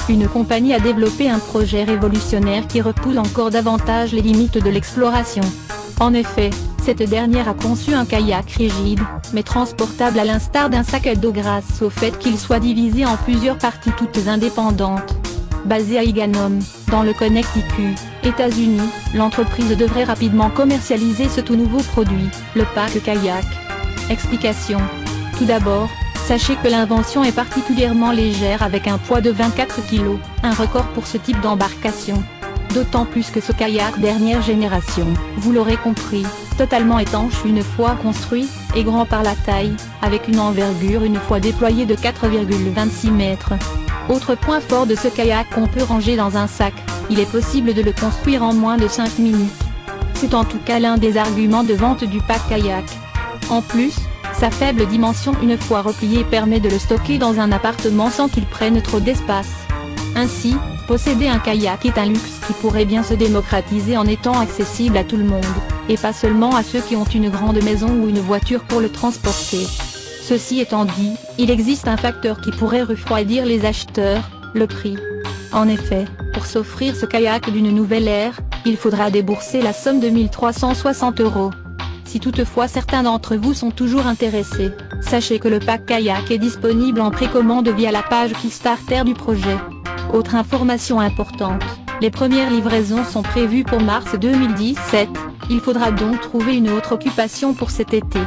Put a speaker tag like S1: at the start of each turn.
S1: une compagnie a développé un projet révolutionnaire qui repousse encore davantage les limites de l'exploration. En effet, cette dernière a conçu un kayak rigide, mais transportable à l'instar d'un sac à dos grâce au fait qu'il soit divisé en plusieurs parties toutes indépendantes. Basée à Iganum, dans le Connecticut, États-Unis, l'entreprise devrait rapidement commercialiser ce tout nouveau produit, le pack kayak. Explication. Tout d'abord, sachez que l'invention est particulièrement légère avec un poids de 24 kg, un record pour ce type d'embarcation. D'autant plus que ce kayak dernière génération, vous l'aurez compris, totalement étanche une fois construit, et grand par la taille, avec une envergure une fois déployée de 4,26 mètres. Autre point fort de ce kayak qu'on peut ranger dans un sac, il est possible de le construire en moins de 5 minutes. C'est en tout cas l'un des arguments de vente du pack kayak. En plus, sa faible dimension une fois replié permet de le stocker dans un appartement sans qu'il prenne trop d'espace. Ainsi, posséder un kayak est un luxe qui pourrait bien se démocratiser en étant accessible à tout le monde, et pas seulement à ceux qui ont une grande maison ou une voiture pour le transporter. Ceci étant dit, il existe un facteur qui pourrait refroidir les acheteurs, le prix. En effet, pour s'offrir ce kayak d'une nouvelle ère, il faudra débourser la somme de 1 360 €. Si toutefois certains d'entre vous sont toujours intéressés, sachez que le pack kayak est disponible en précommande via la page Kickstarter du projet. Autre information importante, les premières livraisons sont prévues pour mars 2017, il faudra donc trouver une autre occupation pour cet été.